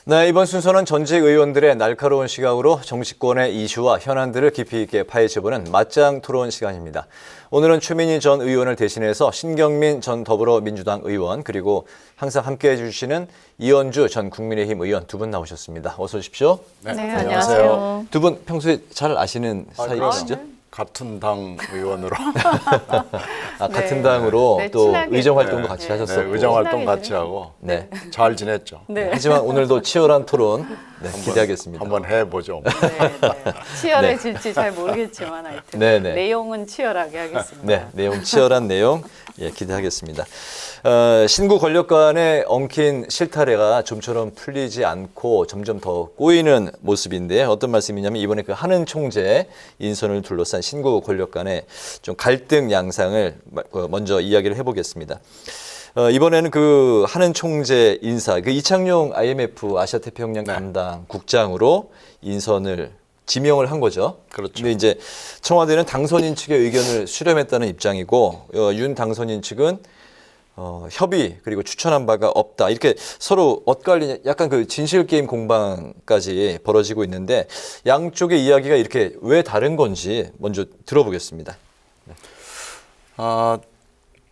네, 이번 순서는 전직 의원들의 날카로운 시각으로 정치권의 이슈와 현안들을 깊이 있게 파헤쳐보는 맞짱 토론 시간입니다. 오늘은 최민희 전 의원을 대신해서 신경민 전 더불어민주당 의원 그리고 항상 함께해 주시는 이현주 전 국민의힘 의원 두 분 나오셨습니다. 어서 오십시오. 네, 안녕하세요. 두 분 평소에 잘 아시는 사이시죠? 같은 당 의원으로 같은 당으로 네, 또 친하게 의정 활동도 네. 같이 네, 하셨었고. 의정 활동 친하게 같이 지내요. 하고 네. 잘 지냈죠. 네. 하지만 오늘도 치열한 토론 기대하겠습니다. 한번 해보죠. 네. 치열해질지 잘 모르겠지만 하여튼 네, 네. 내용은 치열하게 하겠습니다. 네, 내용 치열한 내용 기대하겠습니다. 신구 권력 간의 엉킨 실타래가 좀처럼 풀리지 않고 점점 더 꼬이는 모습인데 어떤 말씀이냐면 이번에 그 한은 총재 인선을 둘러싼 신구 권력 간의 좀 갈등 양상을 먼저 이야기를 해보겠습니다. 이번에는 그 한은 총재 인사, 그 이창용 IMF 아시아태평양 담당 국장으로 인선을 지명을 한 거죠. 그렇죠. 근데 이제 청와대는 당선인 측의 의견을 수렴했다는 입장이고 윤 당선인 측은 협의 그리고 추천한 바가 없다. 이렇게 서로 엇갈리는 약간 그 진실 게임 공방까지 벌어지고 있는데 양쪽의 이야기가 이렇게 왜 다른 건지 먼저 들어보겠습니다.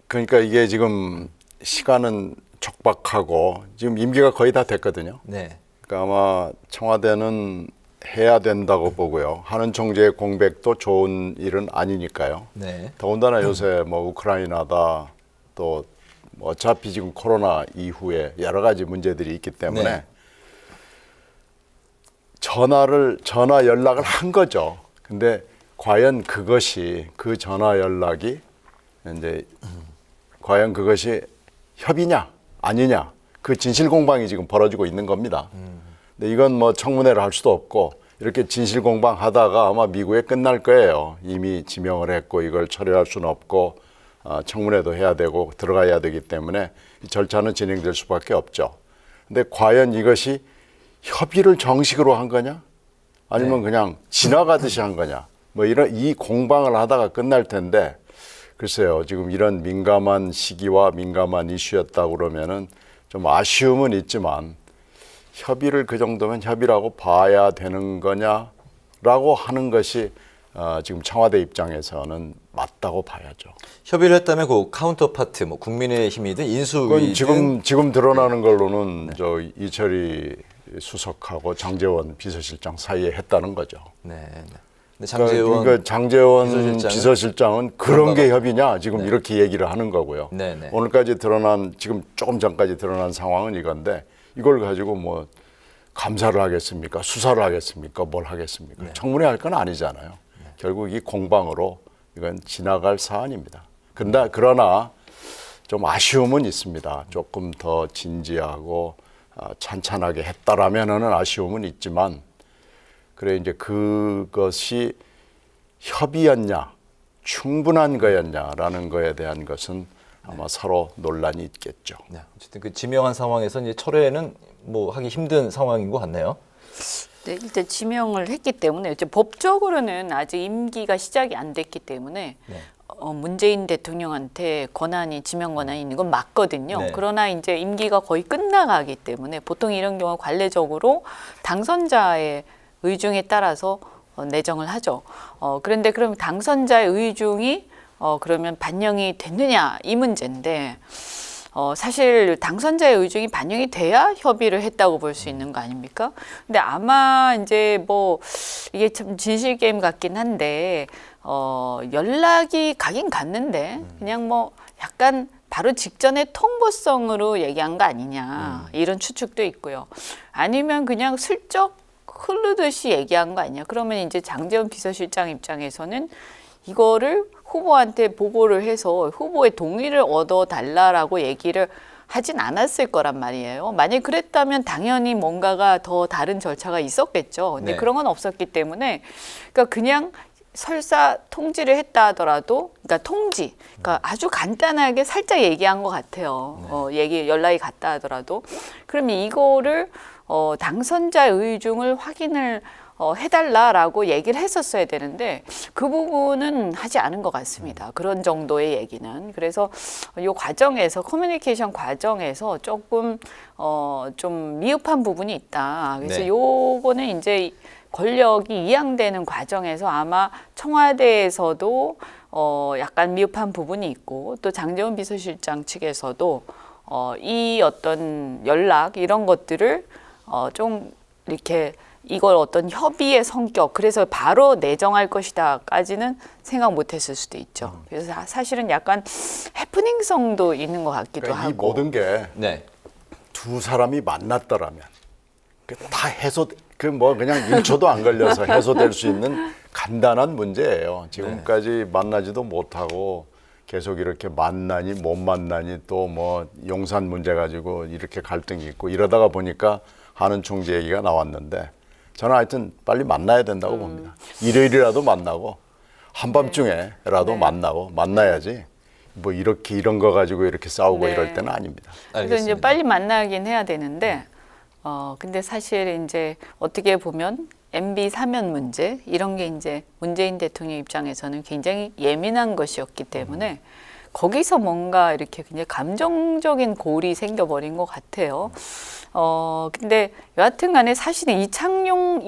그러니까 이게 지금 시간은 촉박하고 지금 임기가 거의 다 됐거든요. 네. 그러니까 아마 청와대는 해야 된다고 보고요. 한은 총재의 공백도 좋은 일은 아니니까요. 네. 더군다나 요새 뭐 우크라이나다 또 어차피 지금 코로나 이후에 여러 가지 문제들이 있기 때문에 네. 전화 연락을 한 거죠. 근데 과연 그것이 그 전화 연락이 이제 과연 그것이 협의냐 아니냐 그 진실 공방이 지금 벌어지고 있는 겁니다. 근데 이건 뭐 청문회를 할 수도 없고 이렇게 진실 공방하다가 아마 미국에 끝날 거예요. 이미 지명을 했고 이걸 철회할 수는 없고 청문회도 해야 되고 들어가야 되기 때문에 이 절차는 진행될 수밖에 없죠. 근데 과연 이것이 협의를 정식으로 한 거냐? 아니면 그냥 지나가듯이 한 거냐? 뭐 이런 이 공방을 하다가 끝날 텐데 글쎄요. 지금 이런 민감한 시기와 민감한 이슈였다고 그러면은 좀 아쉬움은 있지만 협의를 그 정도면 협의라고 봐야 되는 거냐라고 하는 것이 지금 청와대 입장에서는 맞다고 봐야죠. 협의를 했다면 그 카운터파트, 뭐 국민의힘이든 인수위든 지금 드러나는 걸로는 저 이철희 수석하고 장제원 비서실장 사이에 했다는 거죠. 네. 근데 장제원 그러니까 장제원 비서실장은 비서실장은 그런 게 협의냐 지금 이렇게 얘기를 하는 거고요. 네네. 오늘까지 드러난 지금 조금 전까지 드러난 상황은 이건데 이걸 가지고 뭐 감사를 하겠습니까? 수사를 하겠습니까? 뭘 하겠습니까? 청문회 할 건 아니잖아요. 결국 이 공방으로 이건 지나갈 사안입니다. 그러나 좀 아쉬움은 있습니다. 조금 더 진지하고 찬찬하게 했다라면은 아쉬움은 있지만 그래 이제 그것이 협의였냐 충분한 거였냐라는 거에 대한 것은 아마 서로 논란이 있겠죠. 네, 어쨌든 그 지명한 상황에서 이제 철회는 뭐 하기 힘든 상황인 것 같네요. 네, 일단 지명을 했기 때문에 이제 법적으로는 아직 임기가 시작이 안 됐기 때문에 문재인 대통령한테 지명 권한이 있는 건 맞거든요. 네. 그러나 이제 임기가 거의 끝나가기 때문에 보통 이런 경우 관례적으로 당선자의 의중에 따라서 내정을 하죠. 그런데 그럼 당선자의 의중이 그러면 반영이 됐느냐 이 문제인데 사실 당선자의 의중이 반영이 돼야 협의를 했다고 볼 수 있는 거 아닙니까? 근데 아마 이제 뭐 이게 참 진실 게임 같긴 한데 연락이 가긴 갔는데 그냥 뭐 약간 바로 직전에 통보성으로 얘기한 거 아니냐 이런 추측도 있고요. 아니면 그냥 슬쩍 흐르듯이 얘기한 거 아니냐. 그러면 이제 장제원 비서실장 입장에서는 이거를 후보한테 보고를 해서 후보의 동의를 얻어달라라고 얘기를 하진 않았을 거란 말이에요. 만약 그랬다면 당연히 뭔가가 더 다른 절차가 있었겠죠. 근데 네. 그런 건 없었기 때문에 그러니까 그냥 설사 통지를 했다 하더라도 그러니까 그러니까 아주 간단하게 살짝 얘기한 것 같아요. 연락이 갔다 하더라도 그러면 이거를 당선자 의중을 확인을 해달라라고 얘기를 했었어야 되는데 그 부분은 하지 않은 것 같습니다. 그런 정도의 얘기는. 그래서 이 과정에서 커뮤니케이션 과정에서 조금 좀 미흡한 부분이 있다. 그래서 네. 요거는 이제 권력이 이양되는 과정에서 아마 청와대에서도 약간 미흡한 부분이 있고 또 장제원 비서실장 측에서도 이 어떤 연락 이런 것들을 좀 이렇게 이걸 어떤 협의의 성격 그래서 바로 내정할 것이다까지는 생각 못했을 수도 있죠. 그래서 사실은 약간 해프닝성도 있는 것 같기도 그러니까 하고. 이 모든 게 네. 두 사람이 만났더라면 다 해소 뭐 그냥 1초도 안 걸려서 해소될 수 있는 간단한 문제예요. 지금까지 만나지도 못하고 계속 이렇게 만나니 못 만나니 또 뭐 용산 문제 가지고 이렇게 갈등이 있고 이러다가 보니까 한은 총재 얘기가 나왔는데 저는 하여튼 빨리 만나야 된다고 봅니다. 일요일이라도 만나고 한밤중에라도 만나고 만나야지 뭐 이렇게 이런 거 가지고 이렇게 싸우고 네. 이럴 때는 아닙니다. 그래서 이제 알겠습니다. 빨리 만나긴 해야 되는데 근데 사실 이제 어떻게 보면 MB 사면 문제 이런 게 이제 문재인 대통령 입장에서는 굉장히 예민한 것이었기 때문에 거기서 뭔가 이렇게 굉장히 감정적인 골이 생겨버린 것 같아요. 근데 여하튼 간에 사실은 이창용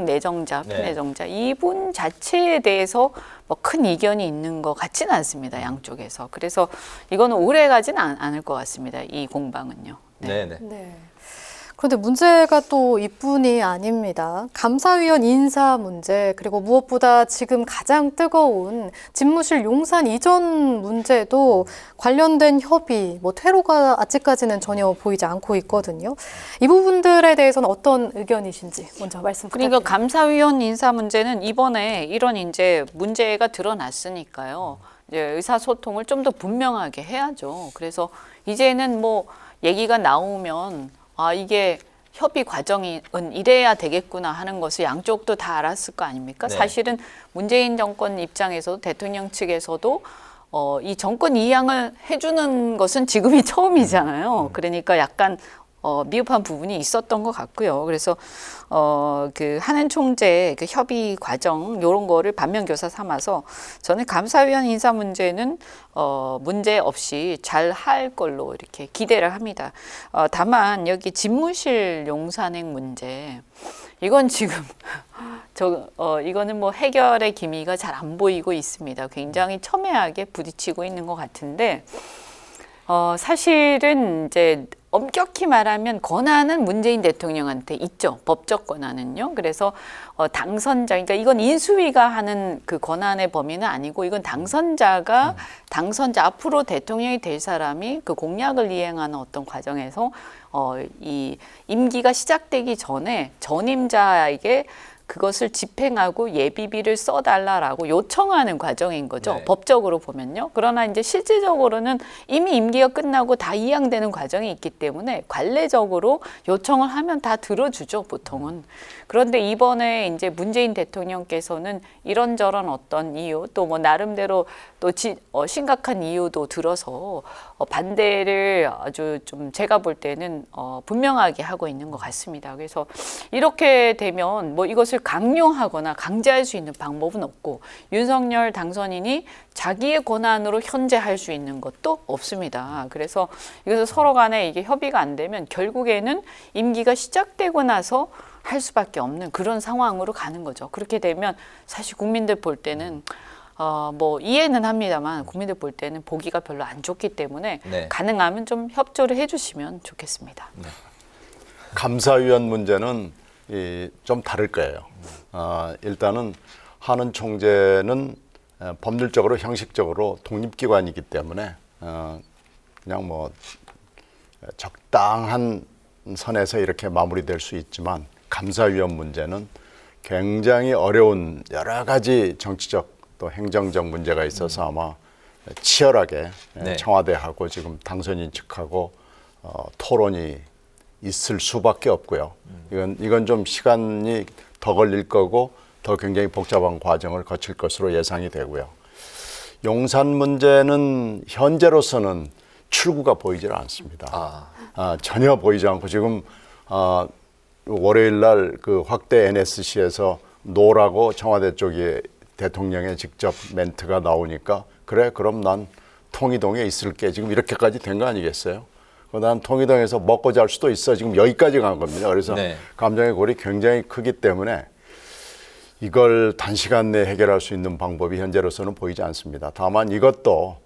내정자, 네.副내정자 이분 자체에 대해서 뭐 큰 이견이 있는 것 같지는 않습니다. 양쪽에서. 그래서 이거는 오래 가진 않을 것 같습니다. 이 공방은요. 네, 네. 네. 그런데 문제가 또 이뿐이 아닙니다. 감사위원 인사 문제 그리고 무엇보다 지금 가장 뜨거운 집무실 용산 이전 문제도 관련된 협의, 뭐 퇴로가 아직까지는 전혀 보이지 않고 있거든요. 이 부분들에 대해서는 어떤 의견이신지 먼저 말씀 그러니까 부탁드립니다. 감사위원 인사 문제는 이번에 이런 이제 문제가 드러났으니까요. 이제 의사소통을 좀 더 분명하게 해야죠. 그래서 이제는 뭐 얘기가 나오면 이게 협의 과정은 이래야 되겠구나 하는 것을 양쪽도 다 알았을 거 아닙니까? 네. 사실은 문재인 정권 입장에서도 대통령 측에서도 이 정권 이양을 해주는 것은 지금이 처음이잖아요. 그러니까 약간 미흡한 부분이 있었던 것 같고요. 그래서 그 한은 총재 그 협의 과정 이런 거를 반면교사 삼아서 저는 감사위원 인사 문제는 문제 없이 잘 할 걸로 이렇게 기대를 합니다. 다만 여기 집무실 용산행 문제 이건 지금 이거는 뭐 해결의 기미가 잘 안 보이고 있습니다. 굉장히 첨예하게 부딪히고 있는 것 같은데 사실은 이제 엄격히 말하면 권한은 문재인 대통령한테 있죠. 법적 권한은요. 그래서 당선자, 그러니까 이건 인수위가 하는 그 권한의 범위는 아니고 이건 당선자가 당선자 앞으로 대통령이 될 사람이 그 공약을 이행하는 어떤 과정에서 이 임기가 시작되기 전에 전임자에게 그것을 집행하고 예비비를 써달라라고 요청하는 과정인 거죠. 네. 법적으로 보면요. 그러나 이제 실질적으로는 이미 임기가 끝나고 다 이양되는 과정이 있기 때문에 관례적으로 요청을 하면 다 들어주죠, 보통은. 그런데 이번에 이제 문재인 대통령께서는 이런저런 어떤 이유 또 뭐 나름대로 또 심각한 이유도 들어서 반대를 아주 좀 제가 볼 때는 분명하게 하고 있는 것 같습니다. 그래서 이렇게 되면 뭐 이것을 강요하거나 강제할 수 있는 방법은 없고 윤석열 당선인이 자기의 권한으로 현재 할 수 있는 것도 없습니다. 그래서 이것을 서로 간에 이게 협의가 안 되면 결국에는 임기가 시작되고 나서 할 수밖에 없는 그런 상황으로 가는 거죠. 그렇게 되면 사실 국민들 볼 때는 뭐 이해는 합니다만 국민들 볼 때는 보기가 별로 안 좋기 때문에 네. 가능하면 좀 협조를 해주시면 좋겠습니다. 감사위원 문제는 좀 다를 거예요. 일단은 한은 총재는 법률적으로 형식적으로 독립기관이기 때문에 그냥 뭐 적당한 선에서 이렇게 마무리될 수 있지만 감사위원 문제는 굉장히 어려운 여러 가지 정치적 또 행정적 문제가 있어서 아마 치열하게 네. 청와대하고 지금 당선인 측하고 토론이 있을 수밖에 없고요. 이건 좀 시간이 더 걸릴 거고 더 굉장히 복잡한 과정을 거칠 것으로 예상이 되고요. 용산 문제는 현재로서는 출구가 보이질 않습니다. 전혀 보이지 않고 지금 월요일 날 그 확대 NSC에서 노라고 청와대 쪽에 대통령의 직접 멘트가 나오니까 그래 그럼 난 통이동에 있을게 지금 이렇게까지 된 거 아니겠어요? 난 통이동에서 먹고 잘 수도 있어 지금 여기까지 간 겁니다. 그래서 네. 감정의 골이 굉장히 크기 때문에 이걸 단시간 내에 해결할 수 있는 방법이 현재로서는 보이지 않습니다. 다만 이것도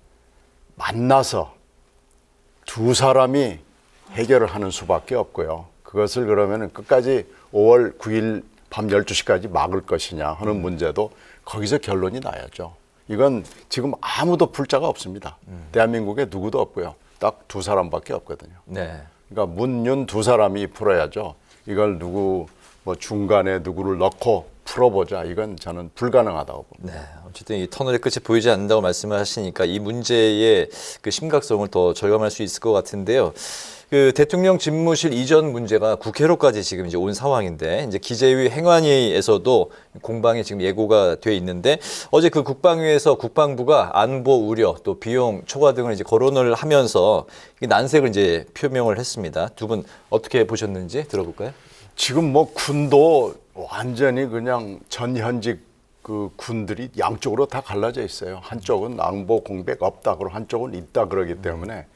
만나서 두 사람이 해결을 하는 수밖에 없고요. 그것을 그러면 끝까지 5월 9일 밤 12시까지 막을 것이냐 하는 문제도 거기서 결론이 나야죠. 이건 지금 아무도 풀 자가 없습니다. 대한민국에 누구도 없고요. 딱 두 사람밖에 없거든요. 네. 그러니까 문윤 두 사람이 풀어야죠. 이걸 누구 뭐 중간에 누구를 넣고 풀어보자. 이건 저는 불가능하다고 봅니다. 네, 어쨌든 이 터널의 끝이 보이지 않는다고 말씀을 하시니까 이 문제의 그 심각성을 더 절감할 수 있을 것 같은데요. 그 대통령 집무실 이전 문제가 국회로까지 지금 이제 온 상황인데 이제 기재위 행안위에서도 공방이 지금 예고가 돼 있는데 어제 그 국방위에서 국방부가 안보 우려 또 비용 초과 등을 이제 거론을 하면서 난색을 이제 표명을 했습니다. 두 분 어떻게 보셨는지 들어볼까요? 지금 뭐 군도 완전히 그냥 전현직 그 군들이 양쪽으로 다 갈라져 있어요. 한쪽은 안보 공백 없다 그러고 한쪽은 있다 그러기 때문에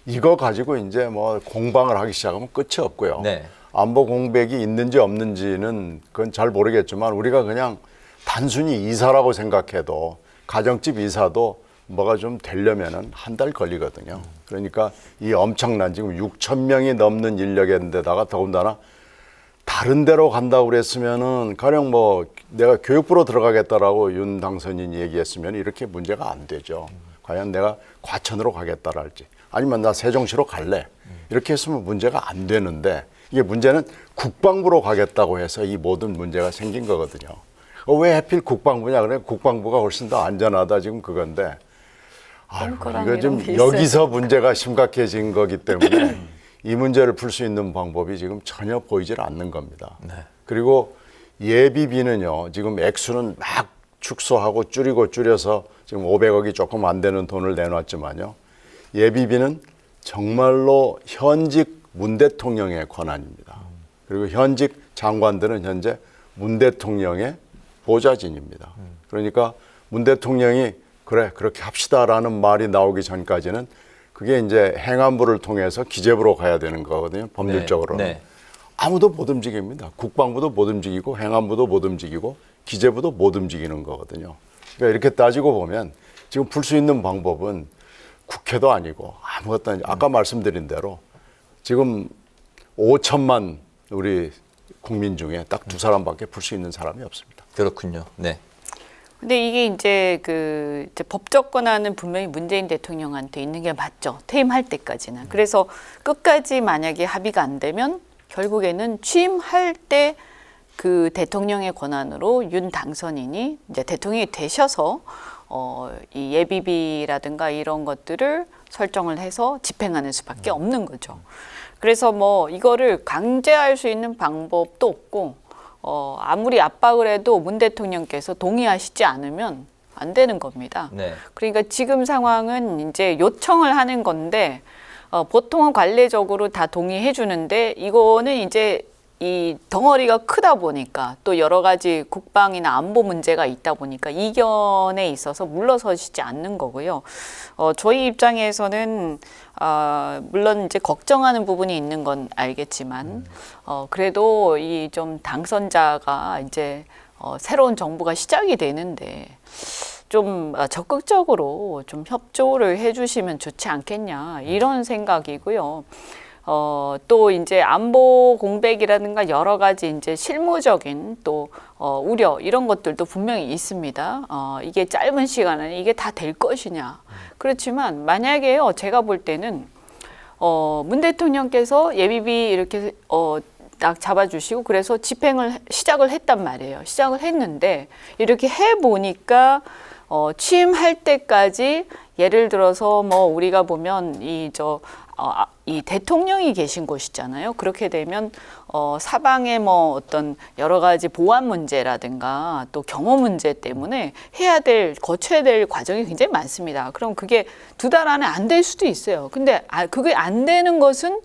이거 가지고 이제 뭐 공방을 하기 시작하면 끝이 없고요. 네. 안보 공백이 있는지 없는지는 그건 잘 모르겠지만 우리가 그냥 단순히 이사라고 생각해도 가정집 이사도 뭐가 좀 되려면은 한 달 걸리거든요. 그러니까 이 엄청난 지금 6천 명이 넘는 인력인데다가 더군다나 다른 데로 간다고 그랬으면은 가령 뭐 내가 교육부로 들어가겠다라고 윤 당선인이 얘기했으면 이렇게 문제가 안 되죠. 과연 내가 과천으로 가겠다랄지 아니면 나 세종시로 갈래 이렇게 했으면 문제가 안 되는데 이게 문제는 국방부로 가겠다고 해서 이 모든 문제가 생긴 거거든요. 왜 하필 국방부냐 그래 국방부가 훨씬 더 안전하다 지금 그건데 이거 좀 여기서 문제가 심각해진 거기 때문에 이 문제를 풀 수 있는 방법이 지금 전혀 보이질 않는 겁니다. 네. 그리고 예비비는요, 지금 액수는 막 축소하고 줄여서 지금 500억이 조금 안 되는 돈을 내놨지만요. 예비비는 정말로 현직 문 대통령의 권한입니다. 그리고 현직 장관들은 현재 문 대통령의 보좌진입니다. 그러니까 문 대통령이 그래, 그렇게 합시다라는 말이 나오기 전까지는 그게 이제 행안부를 통해서 기재부로 가야 되는 거거든요. 법률적으로는. 네. 아무도 못 움직입니다. 국방부도 못 움직이고 행안부도 못 움직이고 기재부도 못 움직이는 거거든요. 그러니까 이렇게 따지고 보면 지금 풀 수 있는 방법은 국회도 아니고 아무것도 아니고 아까 말씀드린 대로 지금 5천만 우리 국민 중에 딱 두 사람밖에 풀 수 있는 사람이 없습니다. 그렇군요. 네. 근데 이게 이제 법적 권한은 분명히 문재인 대통령한테 있는 게 맞죠. 퇴임할 때까지는. 그래서 끝까지 만약에 합의가 안 되면 결국에는 취임할 때 그 대통령의 권한으로 윤 당선인이 이제 대통령이 되셔서 이 예비비라든가 이런 것들을 설정을 해서 집행하는 수밖에 없는 거죠. 그래서 뭐 이거를 강제할 수 있는 방법도 없고 아무리 압박을 해도 문 대통령께서 동의하시지 않으면 안 되는 겁니다. 네. 그러니까 지금 상황은 이제 요청을 하는 건데 보통은 관례적으로 다 동의해 주는데 이거는 이제 이 덩어리가 크다 보니까 또 여러 가지 국방이나 안보 문제가 있다 보니까 이견에 있어서 물러서시지 않는 거고요. 저희 입장에서는 물론 이제 걱정하는 부분이 있는 건 알겠지만 그래도 이 좀 당선자가 이제 새로운 정부가 시작이 되는데 좀 적극적으로 좀 협조를 해주시면 좋지 않겠냐 이런 생각이고요. 또 이제 안보 공백이라든가 여러 가지 이제 실무적인 또 우려 이런 것들도 분명히 있습니다. 이게 짧은 시간에 이게 다 될 것이냐. 그렇지만 만약에요, 제가 볼 때는 문 대통령께서 예비비 이렇게 딱 잡아주시고 그래서 집행을 시작을 했단 말이에요. 시작을 했는데 이렇게 해 보니까 취임할 때까지 예를 들어서 뭐 우리가 보면 이 대통령이 계신 곳이잖아요. 그렇게 되면 사방에 뭐 어떤 여러 가지 보안 문제라든가 또 경호 문제 때문에 거쳐야 될 과정이 굉장히 많습니다. 그럼 그게 2달 안에 안 될 수도 있어요. 근데 그게 안 되는 것은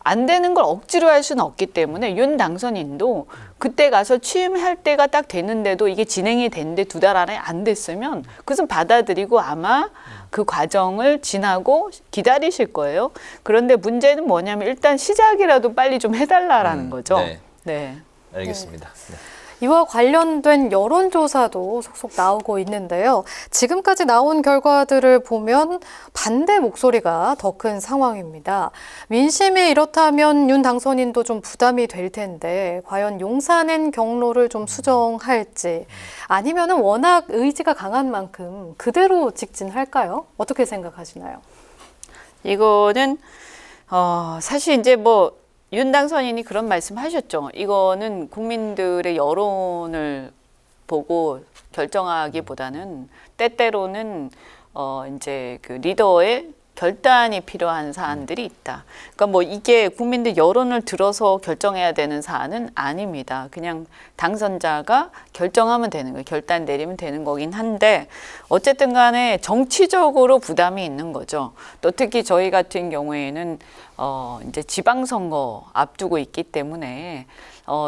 안 되는 걸 억지로 할 수는 없기 때문에 윤 당선인도 그때 가서 취임할 때가 딱 됐는데도 이게 진행이 됐는데 2달 안에 안 됐으면 그것은 받아들이고 아마 그 과정을 지나고 기다리실 거예요. 그런데 문제는 뭐냐면 일단 시작이라도 빨리 좀 해달라라는 거죠. 네. 네. 알겠습니다. 네. 이와 관련된 여론조사도 속속 나오고 있는데요. 지금까지 나온 결과들을 보면 반대 목소리가 더 큰 상황입니다. 민심이 이렇다면 윤 당선인도 좀 부담이 될 텐데 과연 용산행 경로를 좀 수정할지 아니면은 워낙 의지가 강한 만큼 그대로 직진할까요? 어떻게 생각하시나요? 이거는 사실 이제 뭐 윤 당선인이 그런 말씀하셨죠. 이거는 국민들의 여론을 보고 결정하기보다는 때때로는 이제 그 리더의 결단이 필요한 사안들이 있다. 그러니까 뭐 이게 국민들 여론을 들어서 결정해야 되는 사안은 아닙니다. 그냥 당선자가 결정하면 되는 거예요. 결단 내리면 되는 거긴 한데 어쨌든 간에 정치적으로 부담이 있는 거죠. 또 특히 저희 같은 경우에는 이제 지방선거 앞두고 있기 때문에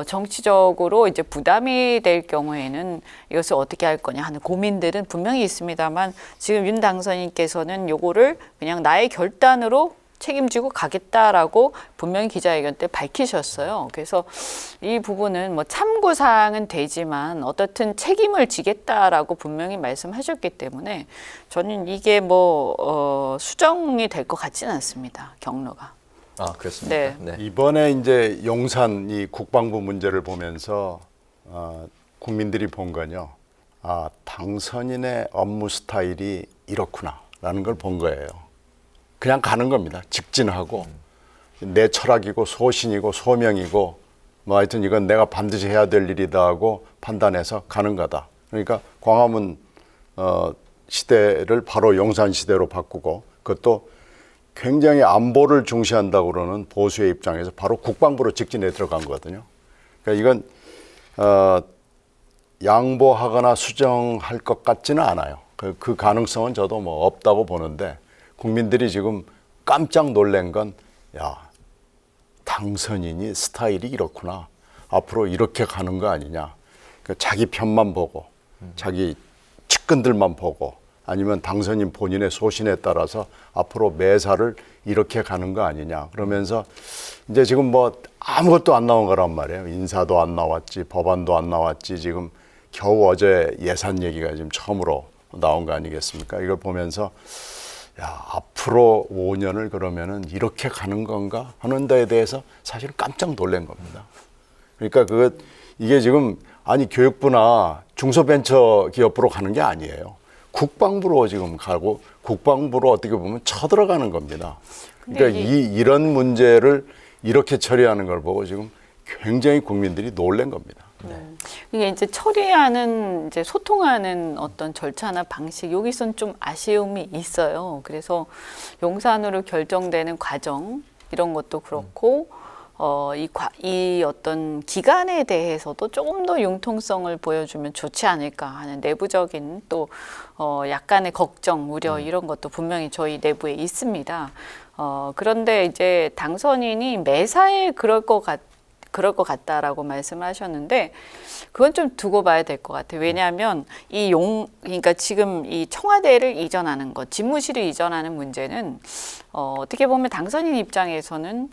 정치적으로 이제 부담이 될 경우에는 이것을 어떻게 할 거냐 하는 고민들은 분명히 있습니다만 지금 윤 당선인께서는 요거를 그냥 나의 결단으로 책임지고 가겠다라고 분명히 기자회견 때 밝히셨어요. 그래서 이 부분은 뭐 참고사항은 되지만 어떻든 책임을 지겠다라고 분명히 말씀하셨기 때문에 저는 이게 뭐 수정이 될 것 같지는 않습니다. 경로가. 아, 그렇습니다. 네. 네. 이번에 이제 용산 이 국방부 문제를 보면서 국민들이 본 건요. 아, 당선인의 업무 스타일이 이렇구나라는 걸 본 거예요. 그냥 가는 겁니다. 직진하고 내 철학이고 소신이고 소명이고 뭐 하여튼 이건 내가 반드시 해야 될 일이다 하고 판단해서 가는 거다. 그러니까 광화문 시대를 바로 용산 시대로 바꾸고 그것도 굉장히 안보를 중시한다고 그러는 보수의 입장에서 바로 국방부로 직진해 들어간 거거든요. 그러니까 이건 양보하거나 수정할 것 같지는 않아요. 그 가능성은 저도 뭐 없다고 보는데 국민들이 지금 깜짝 놀란 건 야, 당선인이 스타일이 이렇구나. 앞으로 이렇게 가는 거 아니냐. 그러니까 자기 편만 보고 자기 측근들만 보고 아니면 당선인 본인의 소신에 따라서 앞으로 매사를 이렇게 가는 거 아니냐. 그러면서 이제 지금 뭐 아무것도 안 나온 거란 말이에요. 인사도 안 나왔지, 법안도 안 나왔지. 지금 겨우 어제 예산 얘기가 지금 처음으로 나온 거 아니겠습니까? 이걸 보면서 야, 앞으로 5년을 그러면은 이렇게 가는 건가 하는 데에 대해서 사실 깜짝 놀란 겁니다. 그러니까 이게 지금 아니 교육부나 중소벤처기업부로 가는 게 아니에요. 국방부로 지금 가고 국방부로 어떻게 보면 쳐들어가는 겁니다. 그러니까 이런 문제를 이렇게 처리하는 걸 보고 지금 굉장히 국민들이 놀란 겁니다. 이게 이제 처리하는 이제 소통하는 어떤 절차나 방식 여기선 좀 아쉬움이 있어요. 그래서 용산으로 결정되는 과정 이런 것도 그렇고 이 어떤 기간에 대해서도 조금 더 융통성을 보여주면 좋지 않을까 하는 내부적인 또 약간의 걱정, 우려 이런 것도 분명히 저희 내부에 있습니다. 그런데 이제 당선인이 매사에 그럴 것 같다라고 말씀하셨는데 그건 좀 두고 봐야 될 것 같아요. 왜냐하면 그러니까 지금 이 청와대를 이전하는 것, 집무실을 이전하는 문제는 어떻게 보면 당선인 입장에서는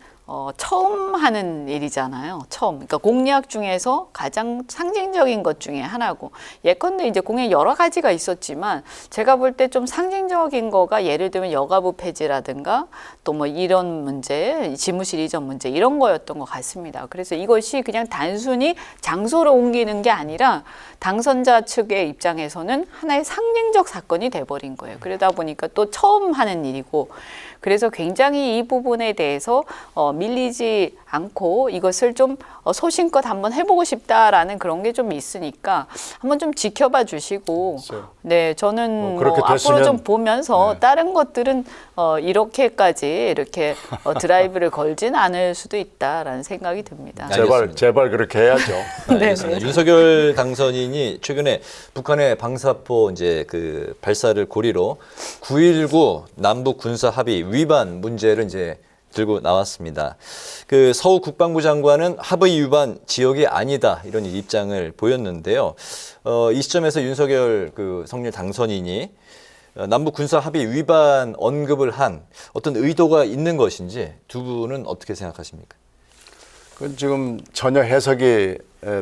처음 하는 일이잖아요. 처음. 그러니까 공약 중에서 가장 상징적인 것 중에 하나고 예컨대 이제 공약 여러 가지가 있었지만 제가 볼 때 좀 상징적인 거가 예를 들면 여가부 폐지라든가 또 뭐 이런 문제, 집무실 이전 문제 이런 거였던 것 같습니다. 그래서 이것이 그냥 단순히 장소를 옮기는 게 아니라 당선자 측의 입장에서는 하나의 상징적 사건이 돼버린 거예요. 그러다 보니까 또 처음 하는 일이고 그래서 굉장히 이 부분에 대해서 밀리지 않고 이것을 좀 소신껏 한번 해보고 싶다라는 그런 게 좀 있으니까 한번 좀 지켜봐 주시고 네 저는 그렇게 앞으로 됐으면, 좀 보면서 네. 다른 것들은 이렇게까지 이렇게 드라이브를 걸진 않을 수도 있다라는 생각이 듭니다. 알겠습니다. 제발 그렇게 해야죠. 알겠습니다. 윤석열 당선인이 최근에 북한의 방사포 이제 그 발사를 고리로 9.19 남북 군사 합의 위반 문제를 이제 들고 나왔습니다. 그 서욱 국방부 장관은 합의 위반 지역이 아니다 이런 입장을 보였는데요. 이 시점에서 윤석열 그 성렬 당선인이 남북 군사 합의 위반 언급을 한 어떤 의도가 있는 것인지 두 분은 어떻게 생각하십니까? 그건 지금 전혀 해석이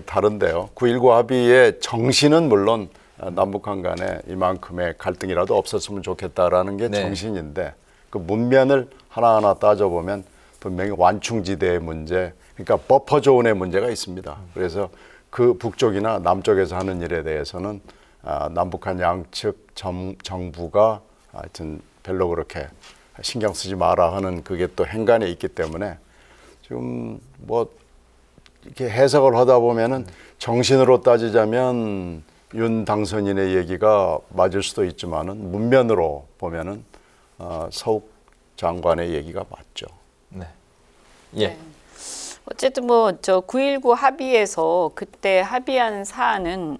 다른데요. 9.19 합의의 정신은 물론 남북한 간에 이만큼의 갈등이라도 없었으면 좋겠다라는 게 네. 정신인데 그 문면을 하나하나 따져보면 분명히 완충지대의 문제, 그러니까 버퍼존의 문제가 있습니다. 그래서 그 북쪽이나 남쪽에서 하는 일에 대해서는 남북한 양측 정부가 하여튼 별로 그렇게 신경 쓰지 마라 하는 그게 또 행간에 있기 때문에 지금 뭐 이렇게 해석을 하다 보면은 정신으로 따지자면 윤 당선인의 얘기가 맞을 수도 있지만은 문면으로 보면은 서욱 장관의 얘기가 맞죠. 네. 예. 네. 어쨌든 뭐 저 9.19 합의에서 그때 합의한 사안은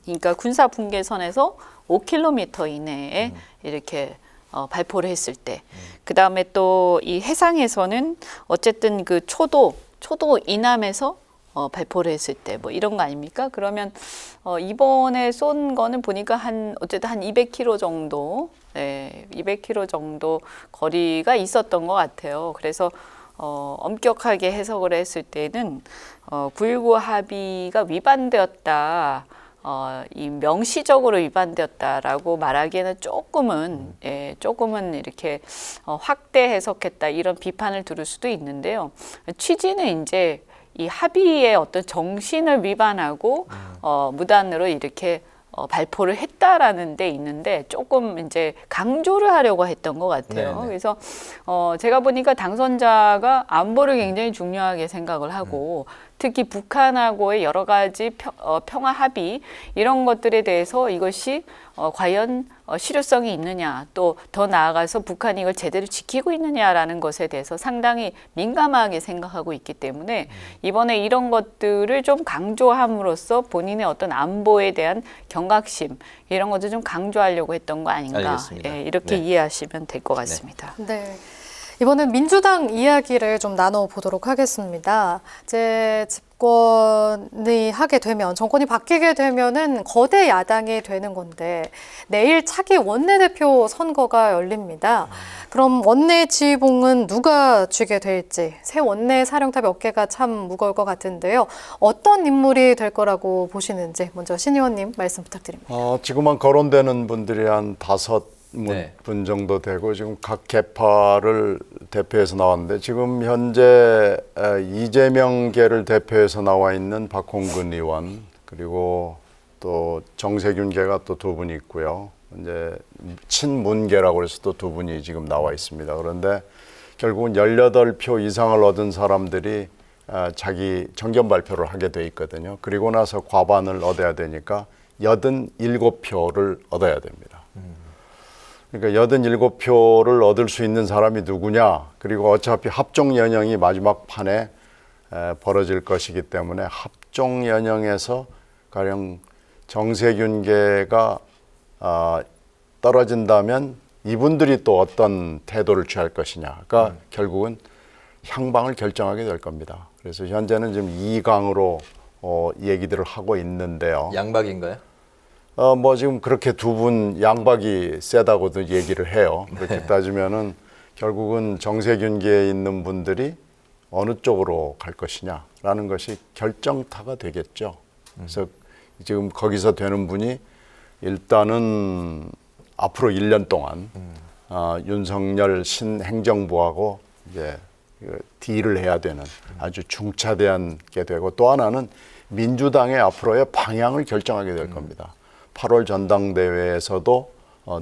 그러니까 군사 분계선에서 5km 이내에 이렇게 발포를 했을 때, 그 다음에 또 이 해상에서는 어쨌든 그 초도 이남에서 발포를 했을 때 뭐 이런 거 아닙니까? 그러면 이번에 쏜 거는 보니까 어쨌든 한 200km 정도, 네, 200km 정도 거리가 있었던 것 같아요. 그래서 엄격하게 해석을 했을 때는 9.19 합의가 위반되었다. 이 명시적으로 위반되었다라고 말하기에는 조금은 이렇게 확대 해석했다 이런 비판을 들을 수도 있는데요. 취지는 이제 이 합의의 어떤 정신을 위반하고 무단으로 이렇게 발포를 했다라는 데 있는데 조금 이제 강조를 하려고 했던 것 같아요. 네네. 그래서 제가 보니까 당선자가 안보를 굉장히 중요하게 생각을 하고 특히 북한하고의 여러 가지 평화 합의 이런 것들에 대해서 이것이 과연 실효성이 있느냐, 또 더 나아가서 북한이 이걸 제대로 지키고 있느냐라는 것에 대해서 상당히 민감하게 생각하고 있기 때문에 이번에 이런 것들을 좀 강조함으로써 본인의 어떤 안보에 대한 경각심 이런 것을 좀 강조하려고 했던 거 아닌가, 알겠습니다. 예, 이렇게 네. 이해하시면 될 것 같습니다. 네. 이번엔 민주당 이야기를 좀 나눠보도록 하겠습니다. 이제 집권이 하게 되면, 정권이 바뀌게 되면은 거대 야당이 되는 건데, 내일 차기 원내대표 선거가 열립니다. 그럼 원내 지휘봉은 누가 쥐게 될지, 새 원내 사령탑의 어깨가 참 무거울 것 같은데요. 어떤 인물이 될 거라고 보시는지, 먼저 신 의원님 말씀 부탁드립니다. 지금만 거론되는 분들이 한 5분 네. 정도 되고 지금 각 계파를 대표해서 나왔는데 지금 현재 이재명계를 대표해서 나와 있는 박홍근 의원 그리고 또 정세균계가 또 2분이 있고요. 이제 친문계라고 해서 또 2분이 지금 나와 있습니다. 그런데 결국은 18표 이상을 얻은 사람들이 자기 정견 발표를 하게 돼 있거든요. 그리고 나서 과반을 얻어야 되니까 87표를 얻어야 됩니다. 그러니까 87표를 얻을 수 있는 사람이 누구냐. 그리고 어차피 합종 연영이 마지막 판에 벌어질 것이기 때문에 합종 연영에서 가령 정세균계가 떨어진다면 이분들이 또 어떤 태도를 취할 것이냐가 결국은 향방을 결정하게 될 겁니다. 그래서 현재는 지금 2강으로 얘기들을 하고 있는데요. 양박인가요? 뭐 지금 그렇게 2분 양박이 세다고도 얘기를 해요. 그렇게 네. 따지면은 결국은 정세균계에 있는 분들이 어느 쪽으로 갈 것이냐라는 것이 결정타가 되겠죠. 그래서 지금 거기서 되는 분이 일단은 앞으로 1년 동안 윤석열 신행정부하고 이제 딜을 해야 되는 아주 중차대한 게 되고 또 하나는 민주당의 앞으로의 방향을 결정하게 될 겁니다. 8월 전당대회에서도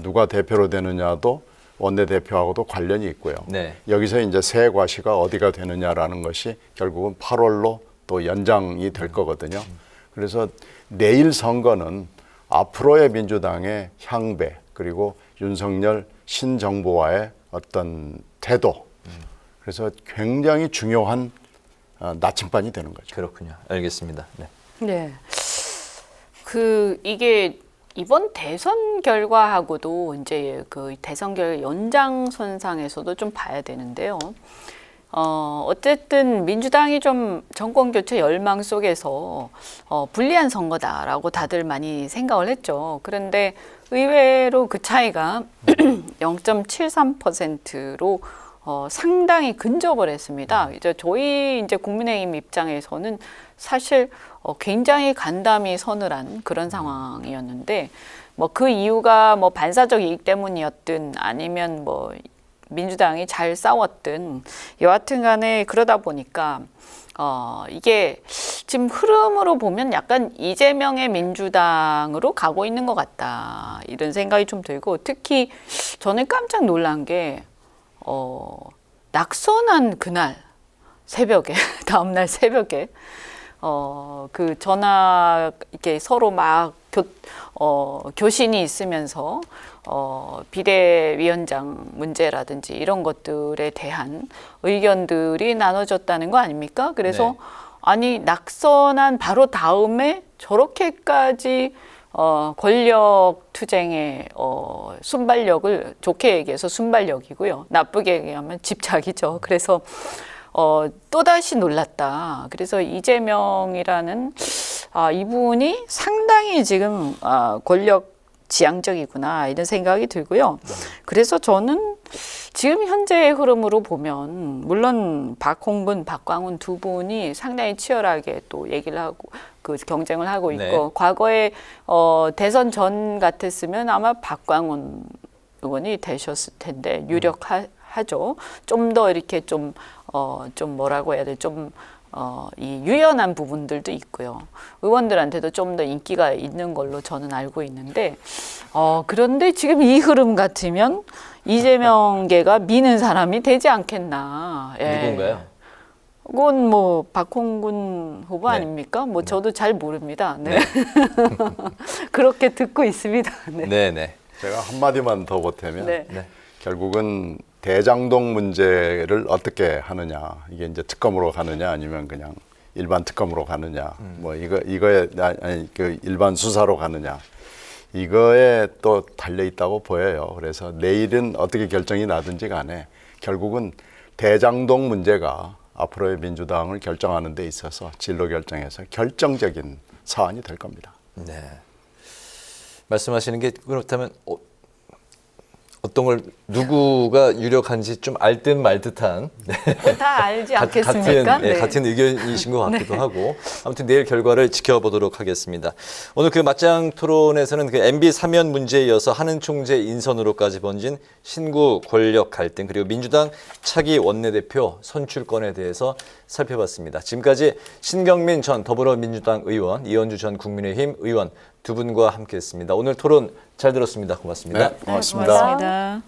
누가 대표로 되느냐도 원내대표하고도 관련이 있고요. 네. 여기서 이제 새 과시가 어디가 되느냐라는 것이 결국은 8월로 또 연장이 될 거거든요. 그래서 내일 선거는 앞으로의 민주당의 향배 그리고 윤석열 신정부와의 어떤 태도 그래서 굉장히 중요한 나침반이 되는 거죠. 그렇군요. 알겠습니다. 네. 네. 이게 이번 대선 결과하고도 이제 그 대선 결과 연장선상에서도 좀 봐야 되는데요. 어쨌든 민주당이 좀 정권 교체 열망 속에서 불리한 선거다라고 다들 많이 생각을 했죠. 그런데 의외로 그 차이가 0.73%로 상당히 근접을 했습니다. 이제 저희 이제 국민의힘 입장에서는 사실 굉장히 간담이 서늘한 그런 상황이었는데 뭐 그 이유가 뭐 반사적 이익 때문이었든 아니면 뭐 민주당이 잘 싸웠든 여하튼 간에 그러다 보니까 이게 지금 흐름으로 보면 약간 이재명의 민주당으로 가고 있는 것 같다 이런 생각이 좀 들고 특히 저는 깜짝 놀란 게 낙선한 그날 새벽에 다음날 새벽에 그 전화 이렇게 서로 막 교신이 있으면서 비대위원장 문제라든지 이런 것들에 대한 의견들이 나눠졌다는 거 아닙니까? 그래서 네. 아니 낙선한 바로 다음에 저렇게까지 권력 투쟁의 순발력을 좋게 얘기해서 순발력이고요. 나쁘게 얘기하면 집착이죠. 그래서 또다시 놀랐다. 그래서 이재명이라는 이분이 상당히 지금 권력 지향적이구나 이런 생각이 들고요. 그래서 저는 지금 현재의 흐름으로 보면 물론 박홍근, 박광훈 두 분이 상당히 치열하게 또 얘기를 하고 그 경쟁을 하고 있고 네. 과거에 대선 전 같았으면 아마 박광훈 의원이 되셨을 텐데 유력하죠. 좀 더 이렇게 좀 뭐라고 해야 돼? 이 유연한 부분들도 있고요. 의원들한테도 좀 더 인기가 있는 걸로 저는 알고 있는데, 그런데 지금 이 흐름 같으면 이재명계가 미는 사람이 되지 않겠나. 예. 누군가요? 그건 뭐 박홍근 후보 네. 아닙니까? 뭐 저도 잘 모릅니다. 네. 그렇게 듣고 있습니다. 네. 네네. 제가 한마디만 더 보태면 네. 네. 결국은 대장동 문제를 어떻게 하느냐, 이게 이제 특검으로 가느냐 아니면 그냥 일반 특검으로 가느냐, 뭐 이거에 아니 그 일반 수사로 가느냐, 이거에 또 달려 있다고 보여요. 그래서 내일은 어떻게 결정이 나든지 간에 결국은 대장동 문제가 앞으로의 민주당을 결정하는 데 있어서 진로 결정에서 결정적인 사안이 될 겁니다. 네. 말씀하시는 게 그렇다면 어떤 걸 누구가 유력한지 좀 알 듯 말 듯한 다 알지 않겠습니까? 같은 의견이신 것 같기도 하고 아무튼 내일 결과를 지켜보도록 하겠습니다. 오늘 그 맞짱 토론에서는 그 MB 사면 문제에 이어서 한은 총재 인선으로까지 번진 신구 권력 갈등 그리고 민주당 차기 원내대표 선출권에 대해서 살펴봤습니다. 지금까지 신경민 전 더불어민주당 의원, 이현주 전 국민의힘 의원 두 분과 함께했습니다. 오늘 토론 잘 들었습니다. 고맙습니다. 네, 고맙습니다. 고맙습니다.